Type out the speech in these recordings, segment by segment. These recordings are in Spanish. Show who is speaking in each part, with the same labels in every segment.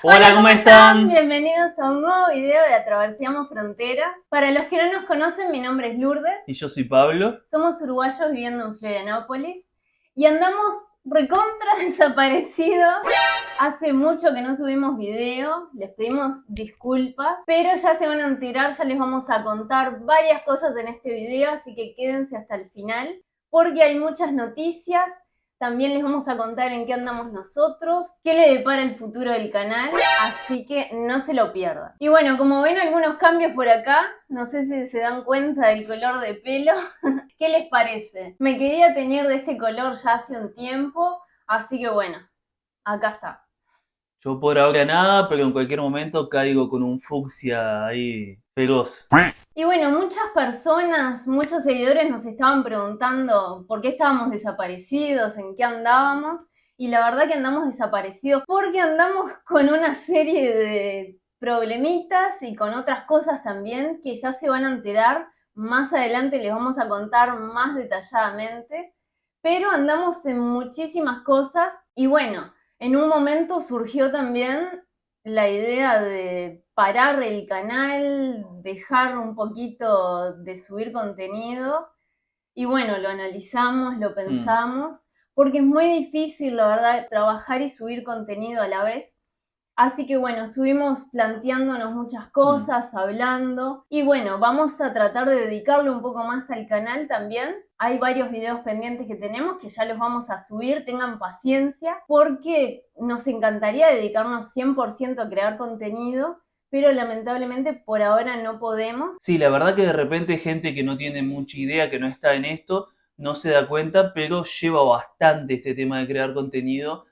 Speaker 1: Hola, ¿cómo están?
Speaker 2: Bienvenidos a un nuevo video de Atraversiamos Fronteras. Para los que no nos conocen, mi nombre es Lourdes.
Speaker 1: Y yo soy Pablo.
Speaker 2: Somos uruguayos viviendo en Florianópolis y andamos recontra desaparecidos. Hace mucho que no subimos video, les pedimos disculpas, pero ya se van a enterar, ya les vamos a contar varias cosas en este video, así que quédense hasta el final, porque hay muchas noticias. También les vamos a contar en qué andamos nosotros, qué le depara el futuro del canal, así que no se lo pierdan. Y bueno, como ven algunos cambios por acá, no sé si se dan cuenta del color de pelo. ¿Qué les parece? Me quería teñir de este color ya hace un tiempo, así que bueno, acá está.
Speaker 1: Yo por ahora nada, pero en cualquier momento caigo con un fucsia ahí feroz.
Speaker 2: Y bueno, muchas personas, muchos seguidores nos estaban preguntando por qué estábamos desaparecidos, en qué andábamos. Y la verdad que andamos desaparecidos porque andamos con una serie de problemitas y con otras cosas también que ya se van a enterar. Más adelante les vamos a contar más detalladamente. Pero andamos en muchísimas cosas y bueno, en un momento surgió también la idea de parar el canal, dejar un poquito de subir contenido y bueno, lo analizamos, lo pensamos, porque es muy difícil, la verdad, trabajar y subir contenido a la vez. Así que bueno, estuvimos planteándonos muchas cosas, hablando y bueno, vamos a tratar de dedicarle un poco más al canal también. Hay varios videos pendientes que tenemos que ya los vamos a subir, tengan paciencia porque nos encantaría dedicarnos 100% a crear contenido, pero lamentablemente por ahora no podemos.
Speaker 1: Sí, la verdad que de repente gente que no tiene mucha idea, que no está en esto, no se da cuenta, pero lleva bastante este tema de crear contenido.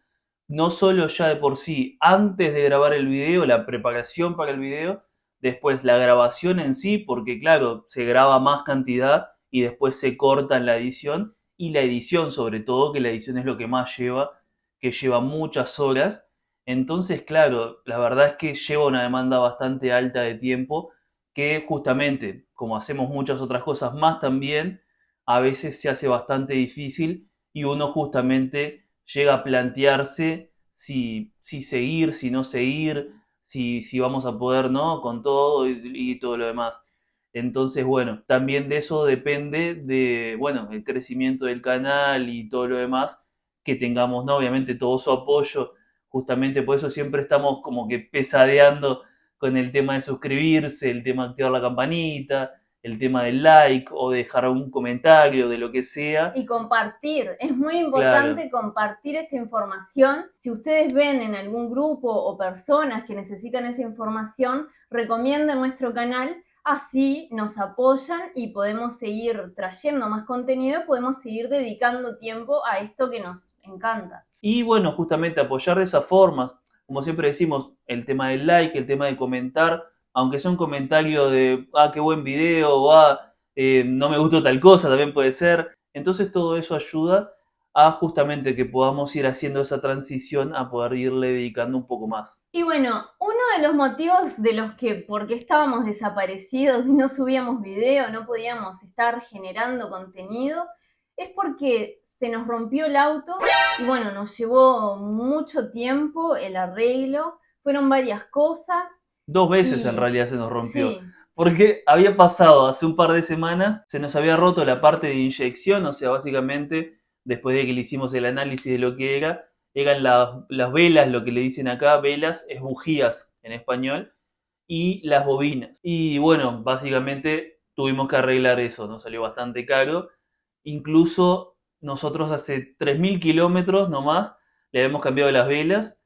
Speaker 1: No solo ya de por sí, antes de grabar el video, la preparación para el video, después la grabación en sí, porque claro, se graba más cantidad y después se corta en la edición, y la edición sobre todo, que la edición es lo que más lleva, que lleva muchas horas. Entonces, claro, la verdad es que lleva una demanda bastante alta de tiempo que justamente, como hacemos muchas otras cosas más también, a veces se hace bastante difícil y uno justamente llega a plantearse si seguir, si no seguir, si vamos a poder, ¿no? Con todo y todo lo demás. Entonces, bueno, también de eso depende de, bueno, el crecimiento del canal y todo lo demás, que tengamos, ¿no? Obviamente todo su apoyo, justamente por eso siempre estamos como que pesadeando con el tema de suscribirse, el tema de activar la campanita, el tema del like o dejar un comentario de lo que sea.
Speaker 2: Y compartir, es muy
Speaker 1: Claro.
Speaker 2: importante compartir esta información. Si ustedes ven en algún grupo o personas que necesitan esa información, recomienden nuestro canal, así nos apoyan y podemos seguir trayendo más contenido, podemos seguir dedicando tiempo a esto que nos encanta.
Speaker 1: Y bueno, justamente apoyar de esas formas, como siempre decimos, el tema del like, el tema de comentar, aunque sea un comentario de, ah, qué buen video, o ah, no me gustó tal cosa, también puede ser. Entonces todo eso ayuda a justamente que podamos ir haciendo esa transición a poder irle dedicando un poco más.
Speaker 2: Y bueno, uno de los motivos de los que, porque estábamos desaparecidos y no subíamos video, no podíamos estar generando contenido, es porque se nos rompió el auto y bueno, nos llevó mucho tiempo el arreglo, fueron varias cosas
Speaker 1: Dos veces en
Speaker 2: y
Speaker 1: realidad se nos rompió.
Speaker 2: sí,
Speaker 1: Porque había pasado hace un par de semanas, se nos había roto la parte de inyección, o sea, básicamente, después de que le hicimos el análisis de lo que era, eran las velas, lo que le dicen acá, velas, es bujías en español, y las bobinas. Y bueno, básicamente tuvimos que arreglar eso, nos salió bastante caro. Incluso nosotros hace 3.000 kilómetros nomás le habíamos cambiado las velas,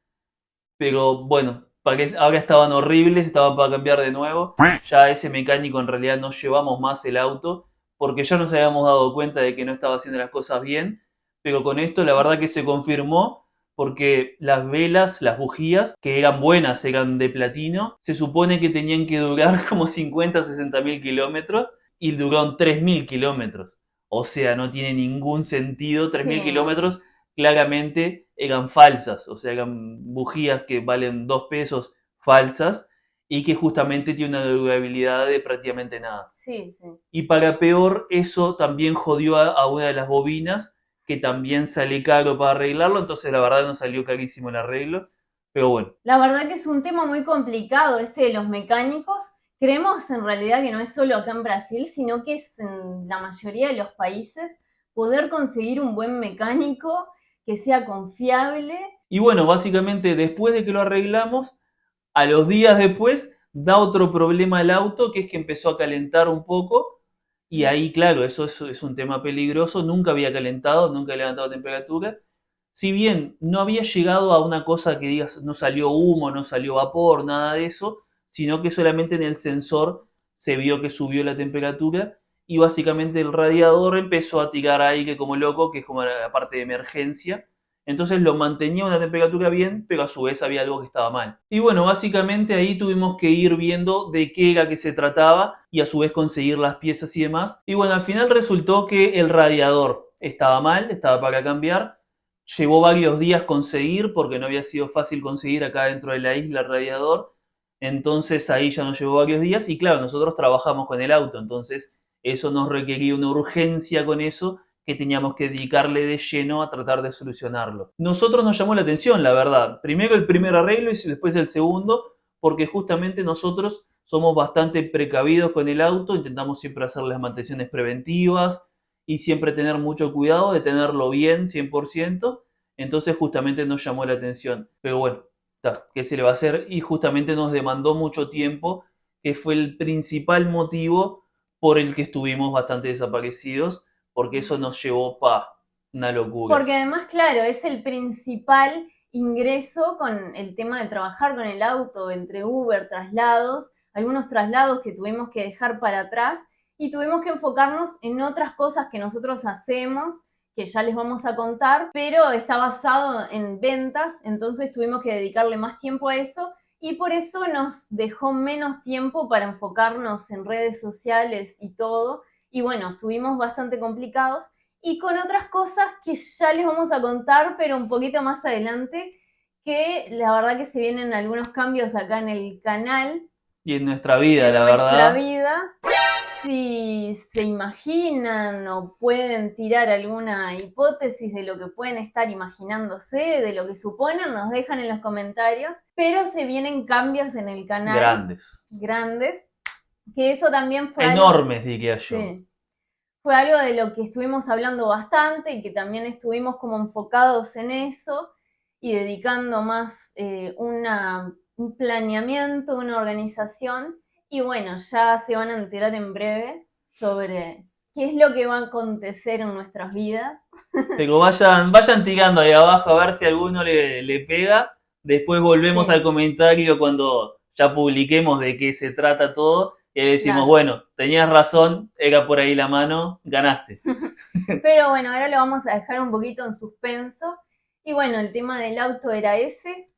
Speaker 1: pero bueno, para que ahora estaban horribles, estaban para cambiar de nuevo. Ya ese mecánico en realidad no llevamos más el auto porque ya nos habíamos dado cuenta de que no estaba haciendo las cosas bien, pero con esto la verdad que se confirmó porque las velas, las bujías, que eran buenas, eran de platino, se supone que tenían que durar como 50 o 60 mil kilómetros y duraron 3.000 kilómetros. O sea, no tiene ningún sentido, 3.000
Speaker 2: sí, no.
Speaker 1: kilómetros claramente eran falsas, o sea, eran bujías que valen 2 pesos falsas y que justamente tiene una durabilidad de prácticamente nada.
Speaker 2: Sí, sí.
Speaker 1: Y para peor, eso también jodió a una de las bobinas, que también sale caro para arreglarlo, entonces la verdad nos salió carísimo el arreglo. Pero bueno.
Speaker 2: La verdad que es un tema muy complicado este de los mecánicos. Creemos en realidad que no es solo acá en Brasil, sino que es en la mayoría de los países poder conseguir un buen mecánico que sea confiable.
Speaker 1: Y bueno, básicamente después de que lo arreglamos, a los días después da otro problema el auto, que es que empezó a calentar un poco. Y ahí, claro, eso es un tema peligroso. Nunca había calentado, nunca había levantado temperatura. Si bien no había llegado a una cosa que digas, no salió humo, no salió vapor, nada de eso, sino que solamente en el sensor se vio que subió la temperatura y básicamente el radiador empezó a tirar aire como loco, que es como la parte de emergencia. Entonces lo mantenía a una temperatura bien, pero a su vez había algo que estaba mal. Y bueno, básicamente ahí tuvimos que ir viendo de qué era que se trataba y a su vez conseguir las piezas y demás. Y bueno, al final resultó que el radiador estaba mal, estaba para cambiar. Llevó varios días conseguir porque no había sido fácil conseguir acá dentro de la isla el radiador. Entonces ahí ya nos llevó varios días y claro, nosotros trabajamos con el auto, entonces eso nos requería una urgencia con eso que teníamos que dedicarle de lleno a tratar de solucionarlo. Nosotros nos llamó la atención, la verdad. Primero el primer arreglo y después el segundo, porque justamente nosotros somos bastante precavidos con el auto, intentamos siempre hacer las mantenciones preventivas y siempre tener mucho cuidado de tenerlo bien 100%, entonces justamente nos llamó la atención. Pero bueno, ¿qué se le va a hacer? Y justamente nos demandó mucho tiempo, que fue el principal motivo por el que estuvimos bastante desaparecidos, porque eso nos llevó una locura.
Speaker 2: Porque además, claro, es el principal ingreso con el tema de trabajar con el auto, entre Uber, traslados, algunos traslados que tuvimos que dejar para atrás y tuvimos que enfocarnos en otras cosas que nosotros hacemos, que ya les vamos a contar, pero está basado en ventas, entonces tuvimos que dedicarle más tiempo a eso y por eso nos dejó menos tiempo para enfocarnos en redes sociales y todo. Y bueno, estuvimos bastante complicados y con otras cosas que ya les vamos a contar, pero un poquito más adelante, que la verdad que se vienen algunos cambios acá en el canal,
Speaker 1: Y en nuestra vida,
Speaker 2: en
Speaker 1: la
Speaker 2: nuestra
Speaker 1: verdad,
Speaker 2: vida. Si se imaginan o pueden tirar alguna hipótesis de lo que pueden estar imaginándose, de lo que suponen, nos dejan en los comentarios. Pero se vienen cambios en el canal,
Speaker 1: grandes.
Speaker 2: grandes, que eso también fue algo,
Speaker 1: Enormes, diría yo.
Speaker 2: sí, fue algo de lo que estuvimos hablando bastante y que también estuvimos como enfocados en eso y dedicando más un planeamiento, una organización. Y bueno, ya se van a enterar en breve sobre qué es lo que va a acontecer en nuestras vidas.
Speaker 1: Pero vayan tirando ahí abajo a ver si alguno le pega. Después volvemos al
Speaker 2: Sí,
Speaker 1: comentario cuando ya publiquemos de qué se trata todo. Y ahí decimos,
Speaker 2: claro.
Speaker 1: bueno, tenías razón, era por ahí la mano, ganaste.
Speaker 2: Pero bueno, ahora lo vamos a dejar un poquito en suspenso. Y bueno, el tema del auto era ese,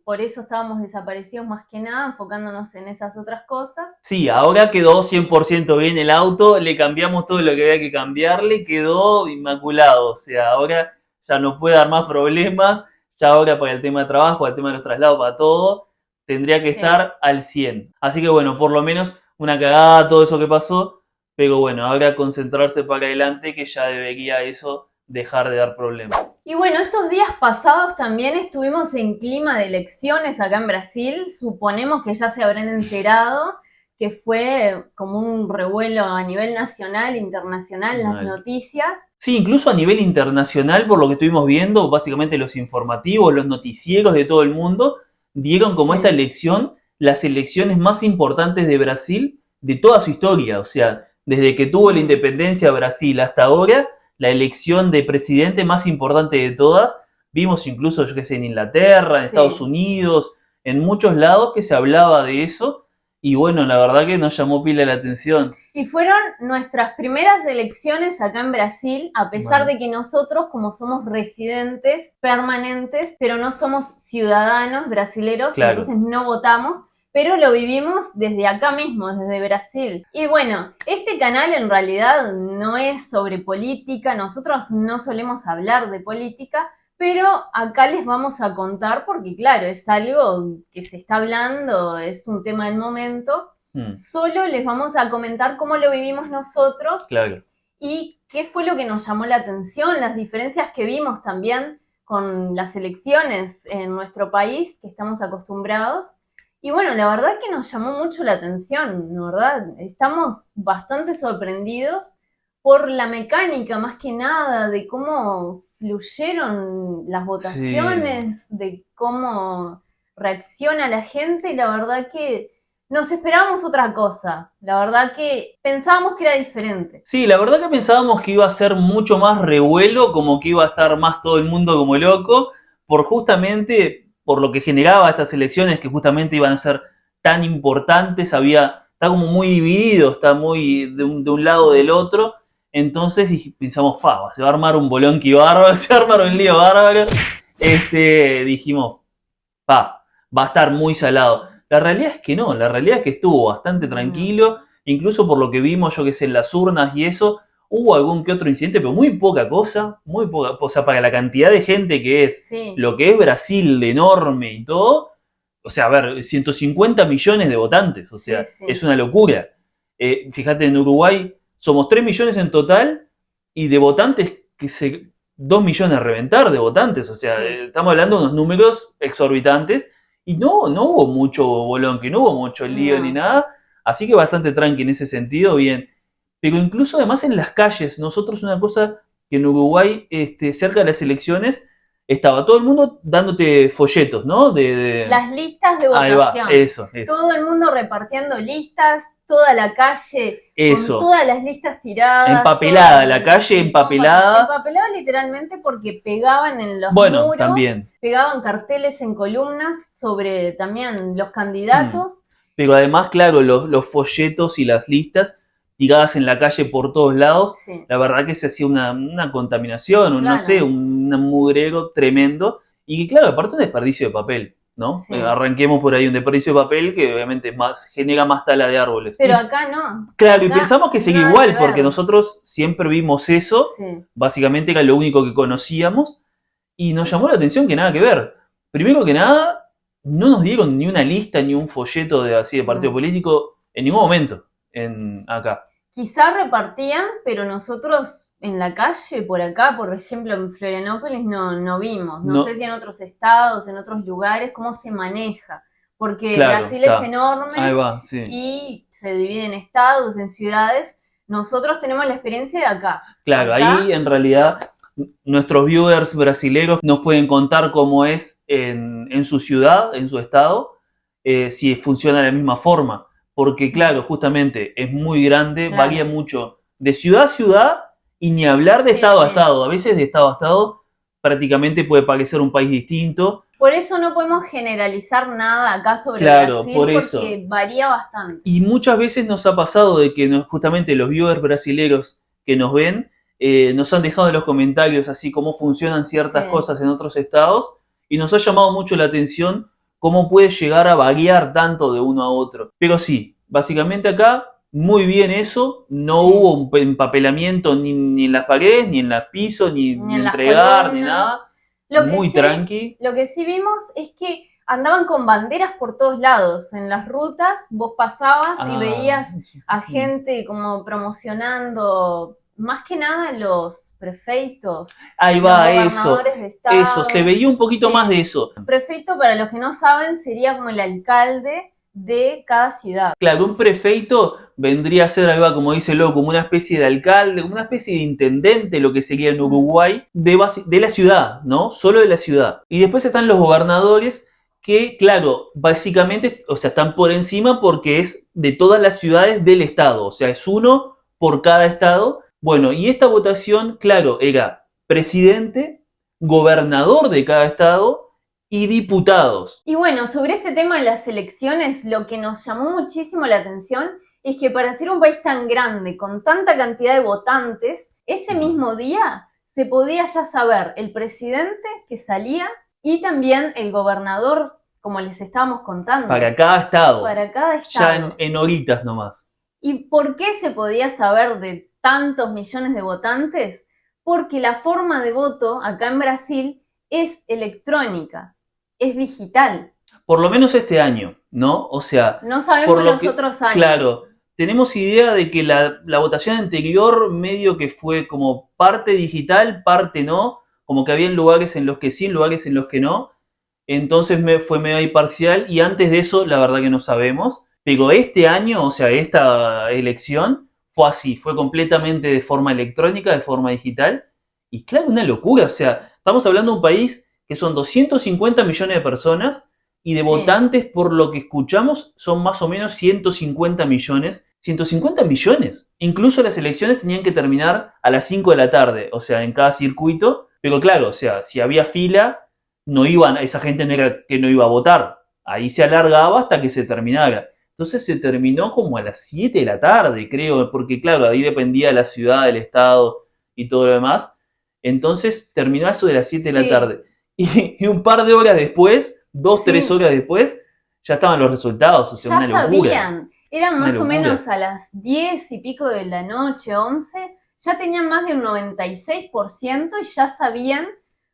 Speaker 2: por eso estábamos desaparecidos más que nada, enfocándonos en esas otras cosas.
Speaker 1: Sí, ahora quedó 100% bien el auto, le cambiamos todo lo que había que cambiarle, quedó inmaculado. O sea, ahora ya no puede dar más problemas, ya ahora para el tema de trabajo, para el tema de los traslados, para todo, tendría que
Speaker 2: Sí.
Speaker 1: estar al 100. Así que bueno, por lo menos una cagada todo eso que pasó, pero bueno, ahora concentrarse para adelante que ya debería eso dejar de dar problemas.
Speaker 2: Y bueno, estos días pasados también estuvimos en clima de elecciones acá en Brasil. Suponemos que ya se habrán enterado que fue como un revuelo a nivel nacional, internacional, las
Speaker 1: Mal.
Speaker 2: noticias.
Speaker 1: Sí, incluso a nivel internacional, por lo que estuvimos viendo, básicamente los informativos, los noticieros de todo el mundo, dieron como esta
Speaker 2: Sí,
Speaker 1: elección las elecciones más importantes de Brasil de toda su historia. O sea, desde que tuvo la independencia Brasil hasta ahora, la elección de presidente más importante de todas. Vimos incluso, yo qué sé, en Inglaterra, en Estados
Speaker 2: sí.
Speaker 1: Unidos, en muchos lados que se hablaba de eso. Y bueno, la verdad que nos llamó pila la atención.
Speaker 2: Y fueron nuestras primeras elecciones acá en Brasil, a pesar
Speaker 1: Mal.
Speaker 2: de que nosotros, como somos residentes permanentes, pero no somos ciudadanos brasileros,
Speaker 1: Claro.
Speaker 2: entonces no votamos, pero lo vivimos desde acá mismo, desde Brasil. Y bueno, este canal en realidad no es sobre política, nosotros no solemos hablar de política, pero acá les vamos a contar porque claro, es algo que se está hablando, es un tema del momento.
Speaker 1: Mm,
Speaker 2: Solo les vamos a comentar cómo lo vivimos nosotros
Speaker 1: claro.
Speaker 2: y qué fue lo que nos llamó la atención, las diferencias que vimos también con las elecciones en nuestro país, que estamos acostumbrados. Y bueno, la verdad que nos llamó mucho la atención, ¿no? ¿Verdad? Estamos bastante sorprendidos por la mecánica, más que nada, de cómo fluyeron las
Speaker 1: Sí.
Speaker 2: votaciones, de cómo reacciona la gente, y la verdad que nos esperábamos otra cosa. La verdad que pensábamos que era diferente.
Speaker 1: Sí, la verdad que pensábamos que iba a ser mucho más revuelo, como que iba a estar más todo el mundo como loco, por justamente, por lo que generaba estas elecciones que justamente iban a ser tan importantes, está como muy dividido, está muy de un lado o del otro, entonces pensamos, se va a armar un bolonqui bárbaro, se va a armar un lío bárbaro, dijimos, va a estar muy salado. La realidad es que no, la realidad es que estuvo bastante
Speaker 2: No.
Speaker 1: tranquilo, incluso por lo que vimos, yo que sé, en las urnas y eso, hubo algún que otro incidente, pero muy poca cosa para la cantidad de gente que es,
Speaker 2: Sí,
Speaker 1: lo que es Brasil de enorme y todo, o sea, a ver, 150 millones de votantes, o
Speaker 2: sí,
Speaker 1: sea, es
Speaker 2: sí.
Speaker 1: una locura. Fíjate, en Uruguay somos 3 millones en total y de votantes 2 millones a reventar de votantes, o sea,
Speaker 2: Sí.
Speaker 1: estamos hablando de unos números exorbitantes y no hubo mucho bolón, que no hubo mucho lío ni
Speaker 2: No.
Speaker 1: nada, así que bastante tranqui en ese sentido, bien. Pero incluso además en las calles, nosotros una cosa que en Uruguay, cerca de las elecciones, estaba todo el mundo dándote folletos, ¿no?
Speaker 2: Las listas de
Speaker 1: Ahí va,
Speaker 2: votación. Todo el mundo repartiendo listas, toda la calle con
Speaker 1: eso.
Speaker 2: todas las listas tiradas,
Speaker 1: Empapelada, la calle
Speaker 2: sí, todo
Speaker 1: empapelada.
Speaker 2: empapelado literalmente porque pegaban en los
Speaker 1: Bueno,
Speaker 2: muros,
Speaker 1: también.
Speaker 2: pegaban carteles en columnas sobre también los
Speaker 1: Hmm.
Speaker 2: candidatos.
Speaker 1: Pero además, claro, los folletos y las listas tiradas en la calle por todos lados,
Speaker 2: Sí,
Speaker 1: la verdad que se hacía una contaminación, no sé,
Speaker 2: claro,
Speaker 1: un mugrero tremendo. Y claro, aparte un desperdicio de papel, ¿no?
Speaker 2: sí.
Speaker 1: Arranquemos por ahí, un desperdicio de papel que obviamente genera más tala de árboles.
Speaker 2: Pero
Speaker 1: Y
Speaker 2: acá no,
Speaker 1: claro, y
Speaker 2: acá
Speaker 1: pensamos que seguía
Speaker 2: nada que
Speaker 1: igual, porque
Speaker 2: ver.
Speaker 1: nosotros siempre vimos eso,
Speaker 2: Sí.
Speaker 1: básicamente era lo único que conocíamos, y nos llamó la atención que nada que ver. Primero que nada, no nos dieron ni una lista ni un folleto de así de partido
Speaker 2: No.
Speaker 1: político en ningún momento acá.
Speaker 2: Quizá repartían, pero nosotros en la calle, por acá, por ejemplo, en Florianópolis, no vimos. No sé
Speaker 1: No,
Speaker 2: si en otros estados, en otros lugares, cómo se maneja. Porque
Speaker 1: claro,
Speaker 2: Brasil es
Speaker 1: está. Ahí
Speaker 2: enorme
Speaker 1: va, sí.
Speaker 2: y se divide en estados, en ciudades. Nosotros tenemos la experiencia de acá.
Speaker 1: Claro, ahí
Speaker 2: Acá,
Speaker 1: en realidad nuestros viewers brasileños nos pueden contar cómo es en su ciudad, en su estado, si funciona de la misma forma. Porque claro, justamente es muy grande, varía
Speaker 2: claro.
Speaker 1: mucho de ciudad a ciudad y ni hablar de
Speaker 2: Sí,
Speaker 1: estado a
Speaker 2: sí.
Speaker 1: estado. A veces de estado a estado prácticamente puede parecer un país distinto.
Speaker 2: Por eso no podemos generalizar nada acá sobre
Speaker 1: Claro, por
Speaker 2: Brasil
Speaker 1: eso.
Speaker 2: porque varía bastante.
Speaker 1: Y muchas veces nos ha pasado de que justamente los viewers brasileños que nos ven nos han dejado en los comentarios así cómo funcionan ciertas
Speaker 2: Sí.
Speaker 1: cosas en otros estados y nos ha llamado mucho la atención cómo puede llegar a variar tanto de uno a otro. Pero sí, básicamente acá muy bien eso, no
Speaker 2: Sí.
Speaker 1: hubo un empapelamiento ni en las paredes, ni en los pisos,
Speaker 2: Ni
Speaker 1: ni
Speaker 2: en las
Speaker 1: entregar, ni
Speaker 2: columnas.
Speaker 1: nada.
Speaker 2: Lo que
Speaker 1: Muy
Speaker 2: sí,
Speaker 1: tranqui.
Speaker 2: lo que sí vimos es que andaban con banderas por todos lados. En las rutas vos pasabas y
Speaker 1: Ah,
Speaker 2: veías a gente como promocionando, más que nada los prefeitos,
Speaker 1: ahí
Speaker 2: los
Speaker 1: va, eso.
Speaker 2: gobernadores de
Speaker 1: Eso, se
Speaker 2: estado.
Speaker 1: veía un poquito más
Speaker 2: Sí,
Speaker 1: de eso.
Speaker 2: prefecto, para los que no saben, sería como el alcalde de cada ciudad.
Speaker 1: Claro, un prefeito vendría a ser, ahí va, como dice Loco, como una especie de alcalde, como una especie de intendente, lo que sería en
Speaker 2: Mm.
Speaker 1: Uruguay, de la ciudad, ¿no? Solo de la ciudad. Y después están los gobernadores que, claro, básicamente, o sea, están por encima porque es de todas las ciudades del estado, o sea, es uno por cada estado. Bueno, y esta votación, claro, era presidente, gobernador de cada estado y diputados.
Speaker 2: Y bueno, sobre este tema de las elecciones, lo que nos llamó muchísimo la atención es que para ser un país tan grande, con tanta cantidad de votantes, ese mismo día se podía ya saber el presidente que salía y también el gobernador, como les estábamos contando,
Speaker 1: Para cada estado,
Speaker 2: para cada
Speaker 1: ya
Speaker 2: estado.
Speaker 1: en horitas nomás.
Speaker 2: ¿Y por qué se podía saber de tantos millones de votantes? Porque la forma de voto acá en Brasil es electrónica, es digital.
Speaker 1: Por lo menos este año, ¿no? O sea,
Speaker 2: No
Speaker 1: por
Speaker 2: sabemos
Speaker 1: lo
Speaker 2: los
Speaker 1: que,
Speaker 2: otros años.
Speaker 1: claro, tenemos idea de que la votación anterior medio que fue como parte digital, parte no, como que había lugares en los que sí, lugares en los que no. Entonces fue medio imparcial y antes de eso la verdad que no sabemos. Pero este año, o sea, esta elección fue así, fue completamente de forma electrónica, de forma digital. Y claro, una locura, o sea, estamos hablando de un país que son 250 millones de personas y de
Speaker 2: Sí.
Speaker 1: votantes, por lo que escuchamos, son más o menos 150 millones. 150 millones. Incluso las elecciones tenían que terminar a las 5 de la tarde, o sea, en cada circuito. Pero claro, o sea, si había fila, no iban, esa gente no era que no iba a votar. Ahí se alargaba hasta que se terminara. Entonces se terminó como a las 7 de la tarde, creo, porque claro, ahí dependía de la ciudad, del estado y todo lo demás. Entonces terminó eso de las 7 de la
Speaker 2: Sí,
Speaker 1: tarde. Y un par de horas después, 2, 3
Speaker 2: sí.
Speaker 1: horas después, ya estaban los resultados. O sea,
Speaker 2: Ya
Speaker 1: una locura.
Speaker 2: sabían, eran
Speaker 1: Una
Speaker 2: más o menos
Speaker 1: locura.
Speaker 2: a las 10 y pico de la noche, 11, ya tenían más de un 96% y ya sabían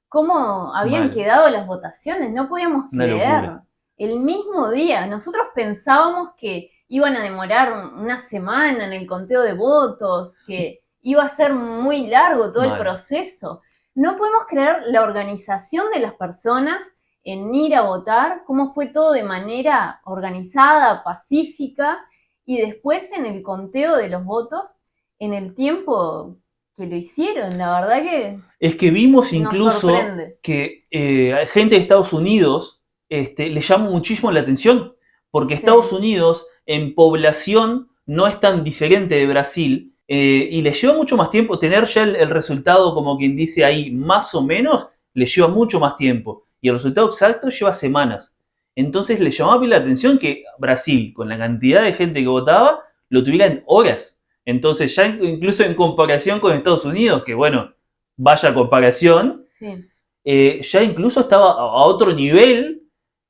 Speaker 2: cómo habían
Speaker 1: Mal.
Speaker 2: quedado las votaciones, no podíamos
Speaker 1: Una
Speaker 2: creer.
Speaker 1: locura.
Speaker 2: El mismo día, nosotros pensábamos que iban a demorar una semana en el conteo de votos, que iba a ser muy largo todo el
Speaker 1: Mal.
Speaker 2: proceso. No podemos creer la organización de las personas en ir a votar, cómo fue todo de manera organizada, pacífica, y después en el conteo de los votos, en el tiempo que lo hicieron. La verdad que
Speaker 1: Es que vimos
Speaker 2: nos
Speaker 1: incluso
Speaker 2: sorprende.
Speaker 1: que gente de Estados Unidos le llama muchísimo la atención, porque Estados
Speaker 2: Sí,
Speaker 1: Unidos en población no es tan diferente de Brasil y le lleva mucho más tiempo tener ya el resultado, como quien dice ahí, más o menos, le lleva mucho más tiempo. Y el resultado exacto lleva semanas. Entonces le llamaba la atención que Brasil, con la cantidad de gente que votaba, lo tuviera en horas. Entonces ya incluso en comparación con Estados Unidos, que bueno, vaya comparación,
Speaker 2: sí.
Speaker 1: ya incluso estaba a otro nivel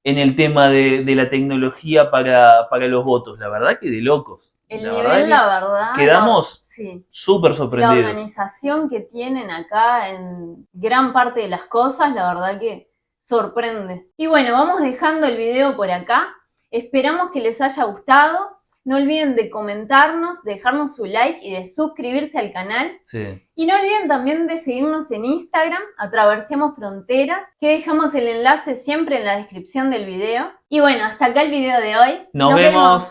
Speaker 1: en el tema de la tecnología para los votos. La verdad que de locos.
Speaker 2: El
Speaker 1: La verdad
Speaker 2: nivel, la
Speaker 1: que
Speaker 2: verdad,
Speaker 1: quedamos
Speaker 2: sí.
Speaker 1: súper
Speaker 2: La
Speaker 1: sorprendidos.
Speaker 2: organización que tienen acá en gran parte de las cosas, la verdad que sorprende. Y bueno, vamos dejando el video por acá. Esperamos que les haya gustado. No olviden de comentarnos, dejarnos su like y de suscribirse al canal.
Speaker 1: Sí.
Speaker 2: Y no olviden también de seguirnos en Instagram, Atravesemos Fronteras, que dejamos el enlace siempre en la descripción del video. Y bueno, hasta acá el video de hoy.
Speaker 1: Nos
Speaker 2: Nos
Speaker 1: vemos.
Speaker 2: vemos.